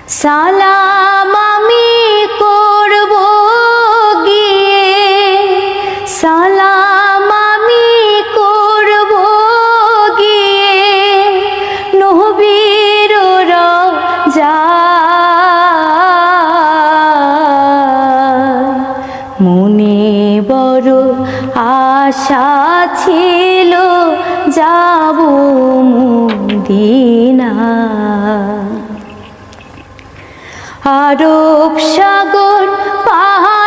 সালাম আমি করব গিয়ে, সালাম আমি করব গিয়ে নবীর রওজায়। মনে বড় আশা ছিল যাব মদিনায়। আরব সাগর পাহাড়